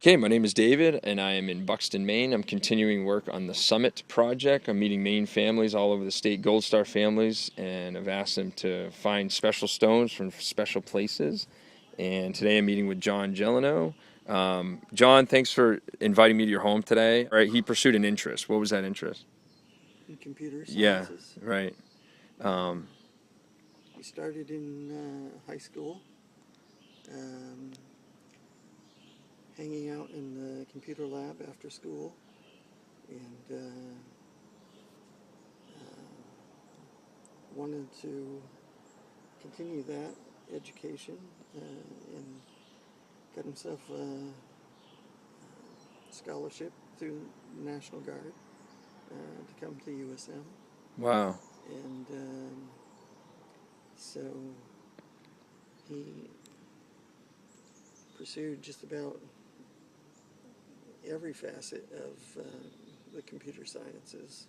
Okay, my name is David, and I am in Buxton, Maine. I'm continuing work on the Summit project. I'm meeting Maine families all over the state, Gold Star families, and I've asked them to find special stones from special places. And today I'm meeting with John Gelineau. John, thanks for inviting me to your home today. All right, he pursued an interest. What was that interest? In computer Yeah, sciences. right. Um, He started in high school, um, hanging out in the computer lab after school, and wanted to continue that education and got himself a scholarship through the National Guard to come to USM. wow. And so he pursued just about every facet of the computer sciences,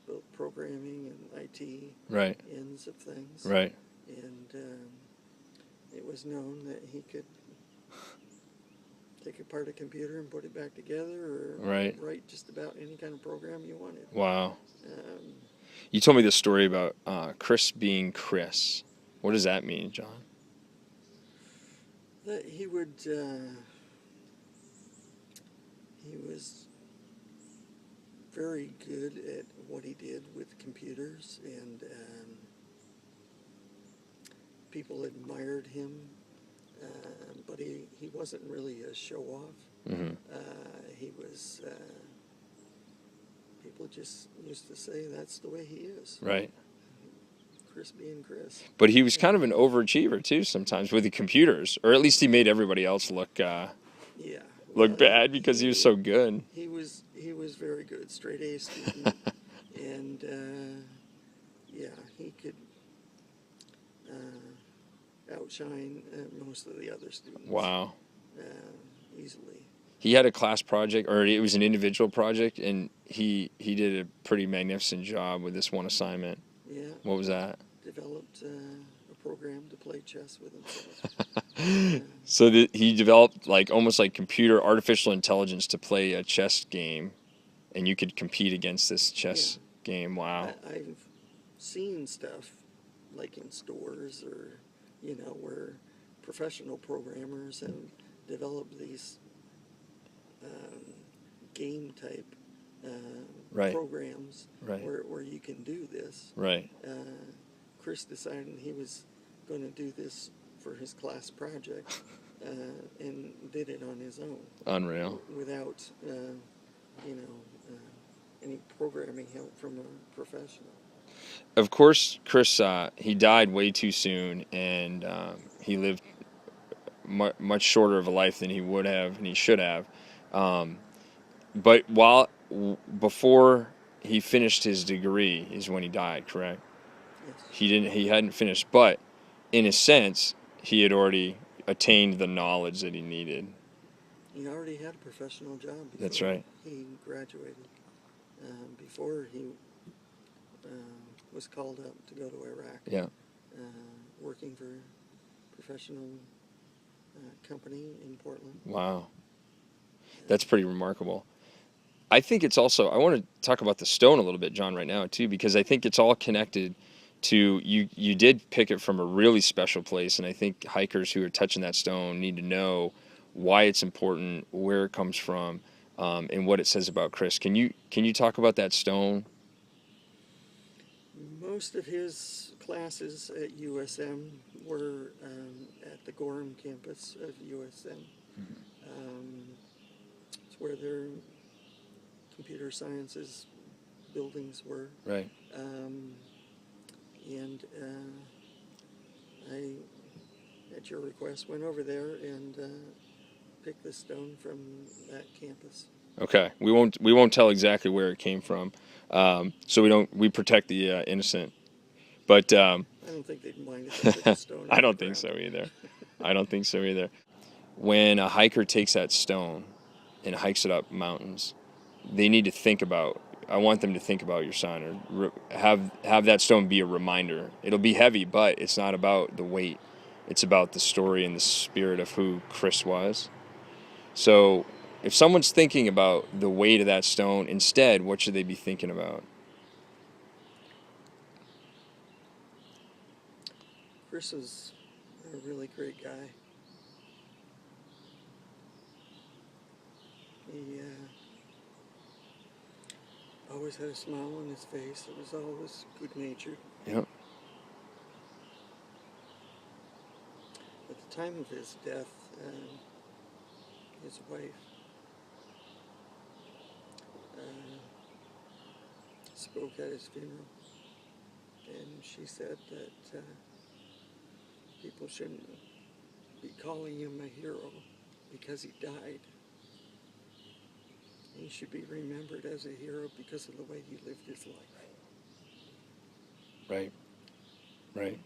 both programming and IT Right, ends of things. right. And it was known that he could take apart a computer and put it back together, or Right. write just about any kind of program you wanted. Wow. Um, You told me this story about Chris being Chris. What does that mean, John? that he was very good at what he did with computers, and people admired him, but he wasn't really a show-off. Mm-hmm. He was, people just used to say that's the way he is. Right. Chris being Chris. But he was kind of an overachiever too sometimes with the computers, or at least he made everybody else look Yeah. bad because he was so good. He was very good, straight A student, and yeah, he could outshine most of the other students. Wow. Easily. He had a class project, or it was an individual project, and he did a pretty magnificent job with this one assignment. Yeah. What was that? Developed a program to play chess with himself. So he developed like almost like computer artificial intelligence to play a chess game, and you could compete against this chess game. Wow. I've seen stuff like in stores, or where professional programmers have developed these game type Right. programs, Right. where you can do this. Right. Chris decided he was going to do this for his class project, and did it on his own. Unreal. Without, any programming help from a professional. Of course, Chris, he died way too soon, and he lived much shorter of a life than he would have and he should have. But before he finished his degree is when he died, correct? Yes. He hadn't finished, but in a sense, he had already attained the knowledge that he needed. He already had a professional job before That's right. he graduated. Before he was called up to go to Iraq. Yeah. Working for a professional company in Portland. Wow. That's pretty remarkable. I think it's also, I want to talk about the stone a little bit, John, right now, too, because I think it's all connected to, you did pick it from a really special place, and I think hikers who are touching that stone need to know why it's important, where it comes from, and what it says about Chris. Can you talk about that stone? Most of his classes at USM were at the Gorham campus of USM. It's where their computer sciences buildings were. Right. And I, at your request, went over there and picked the stone from that campus. Okay. We won't tell exactly where it came from, so we protect the innocent. But I don't think they'd mind if they took a stone. I don't think so either. I don't think so either. When a hiker takes that stone and hikes it up mountains, they need to think about, I want them to think about your son, or have that stone be a reminder. It'll be heavy, but it's not about the weight. It's about the story and the spirit of who Chris was. So if someone's thinking about the weight of that stone, instead, what should they be thinking about? Chris was a really great guy. He always had a smile on his face. It was always good-natured. Yep. At the time of his death, his wife spoke at his funeral, and she said that people shouldn't be calling him a hero because he died. He should be remembered as a hero because of the way he lived his life. Right. Right.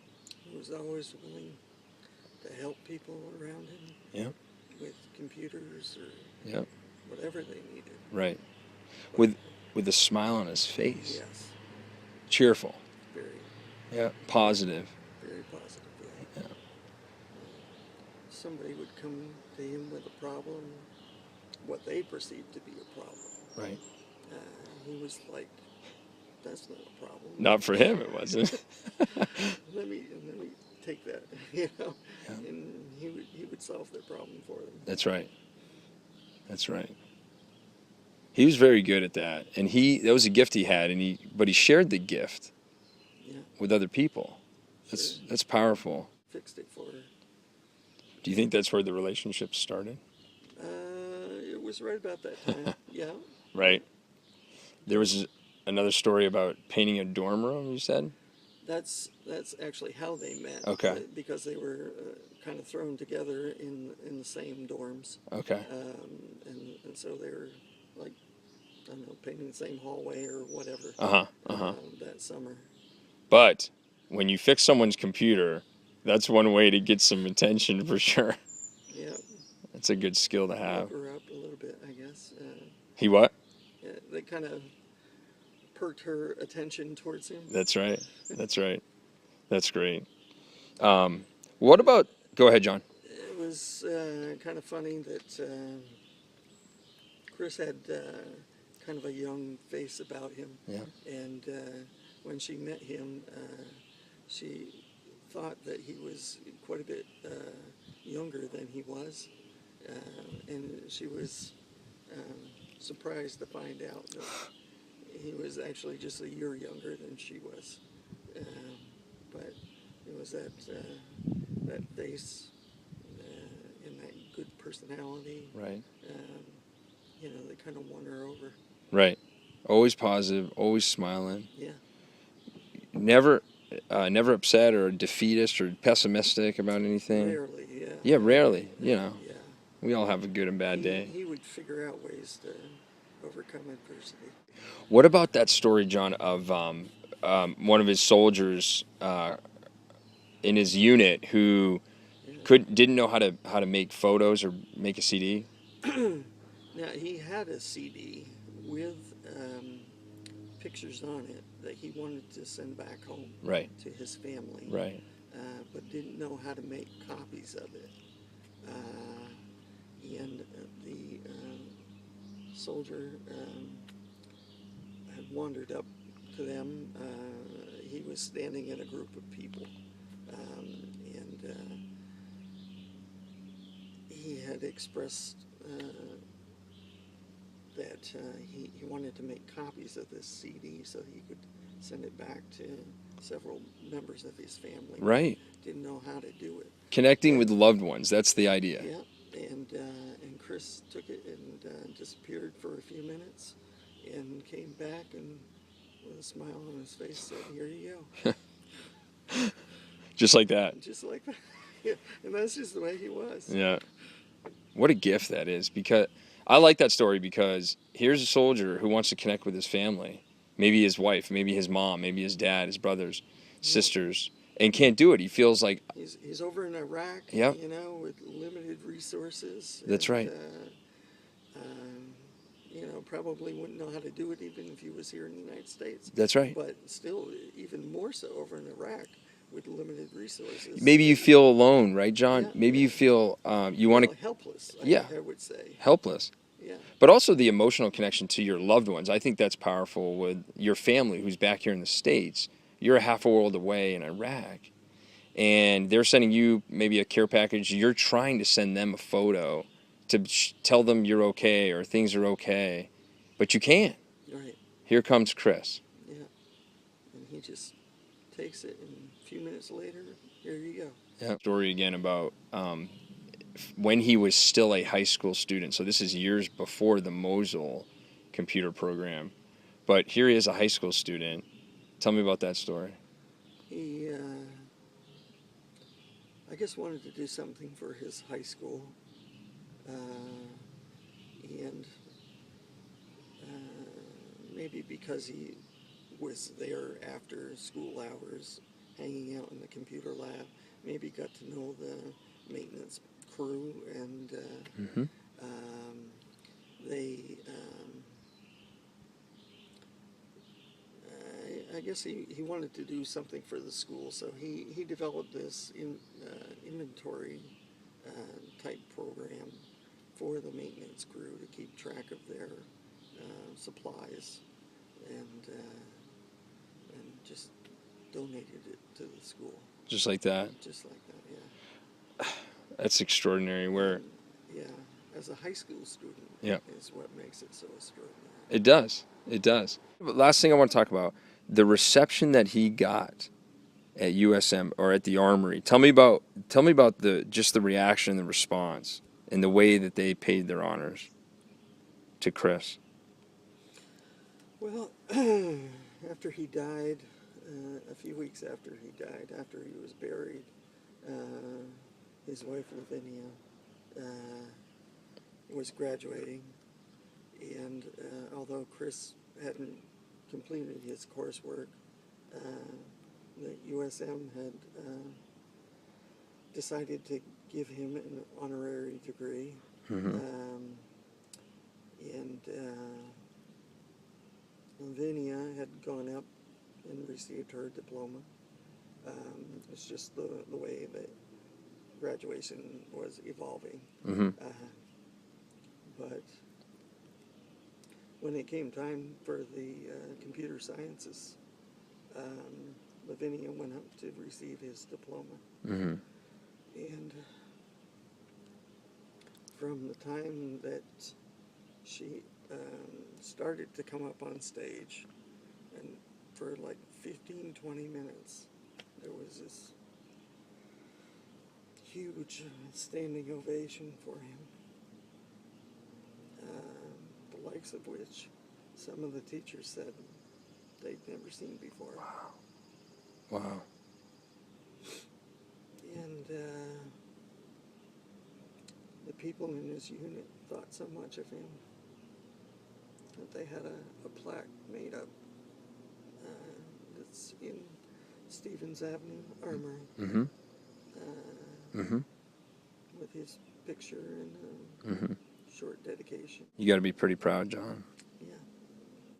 He was always willing to help people around him. Yep. With computers or Yep. whatever they needed. Right. But, With a smile on his face. yes, Cheerful. very, Yeah. Positive. very positive. Yeah. Yeah. Somebody would come to him with a problem, what they perceived to be a problem. Right. He was like, "That's not a problem. Not for him, it wasn't. let me take that," you know. Yeah. And he would solve their problem for them. That's right. That's right. He was very good at that, and that was a gift he had, but he shared the gift Yeah. with other people. Sure. That's powerful. Fixed it for her. Do you think that's where the relationship started? It was right about that time. Yeah. Right. There was another story about painting a dorm room, you said? That's actually how they met. Okay. Because they were kind of thrown together in the same dorms. Okay. And so they were like, I don't know, painting the same hallway or whatever. That summer. But when you fix someone's computer, that's one way to get some attention for sure. Yeah. That's a good skill to have. Woke her up a little bit, I guess. He what? Yeah, they kind of perked her attention towards him. That's right. That's right. That's great. What about? Go ahead, John. It was kind of funny that Chris had kind of a young face about him. Yeah. And when she met him, she thought that he was quite a bit younger than he was. And she was surprised to find out that he was actually just a year younger than she was. But it was that face and that good personality. Right. They kind of won her over. Right. Always positive, always smiling. Yeah. Never upset or defeatist or pessimistic about anything. Rarely, yeah. Yeah, rarely. Yeah. We all have a good and bad He day. He would figure out ways to overcome adversity. What about that story, John, of one of his soldiers in his unit who didn't know how to make photos or make a CD? Now, he had a CD with pictures on it that he wanted to send back home to his family. Right. But didn't know how to make copies of it. And the soldier had wandered up to them. He was standing in a group of people. And he had expressed that he wanted to make copies of this CD so he could send it back to several members of his family. Right. Didn't know how to do it. Connecting with loved ones, that's the idea. Yeah, and Chris took it and disappeared for a few minutes and came back and with a smile on his face said, "Here you go." Just like that. Just like that. Yeah, and that's just the way he was. Yeah. What a gift that is. Because I like that story because here's a soldier who wants to connect with his family. Maybe his wife, maybe his mom, maybe his dad, his brothers, sisters, and can't do it. He feels like he's over in Iraq, Yep. With limited resources. That's right. Probably wouldn't know how to do it even if he was here in the United States. That's right. But still, even more so over in Iraq with limited resources. Maybe you feel alone, right, John? Yeah. Maybe you feel you want to helpless. Yeah. I would say helpless. Yeah. but also the emotional connection to your loved ones. I think that's powerful with your family who's back here in the States. You're a half a world away in Iraq, and they're sending you maybe a care package. You're trying to send them a photo to tell them you're okay or things are okay, but you can't. Right. Here comes Chris. Yeah. And he just takes it, and a few minutes later, here you go. Yeah. Story again about when he was still a high school student. So this is years before the Mosul computer program. But here he is, a high school student. Tell me about that story. He, I guess, wanted to do something for his high school, and maybe because he was there after school hours, hanging out in the computer lab, maybe got to know the maintenance crew, and Mm-hmm. they, I guess he wanted to do something for the school, so he developed this inventory type program for the maintenance crew to keep track of their supplies, and just donated it to the school. Just like that. Just like that, yeah. That's extraordinary. Where And, yeah, as a high school student, Yeah. is what makes it so extraordinary. it does. It does. But last thing I want to talk about, the reception that he got at USM or at the Armory. Tell me about the reaction, the response, and the way that they paid their honors to Chris. Well, after he died, a few weeks after he died, after he was buried, his wife Lavinia was graduating, and although Chris hadn't completed his coursework, the USM had decided to give him an honorary degree, Mm-hmm. and Lavinia had gone up and received her diploma. It's just the way that graduation was evolving. Mm-hmm. But when it came time for the computer sciences, Lavinia went up to receive his diploma. Mm-hmm. And from the time that she started to come up on stage, and for like 15-20 minutes, there was this huge standing ovation for him, the likes of which some of the teachers said they'd never seen before. Wow. And the people in his unit thought so much of him that they had a plaque made up that's in Stevens Avenue Armory. Mm-hmm. Mm-hmm. With his picture and Mm-hmm. short dedication. You got to be pretty proud, John.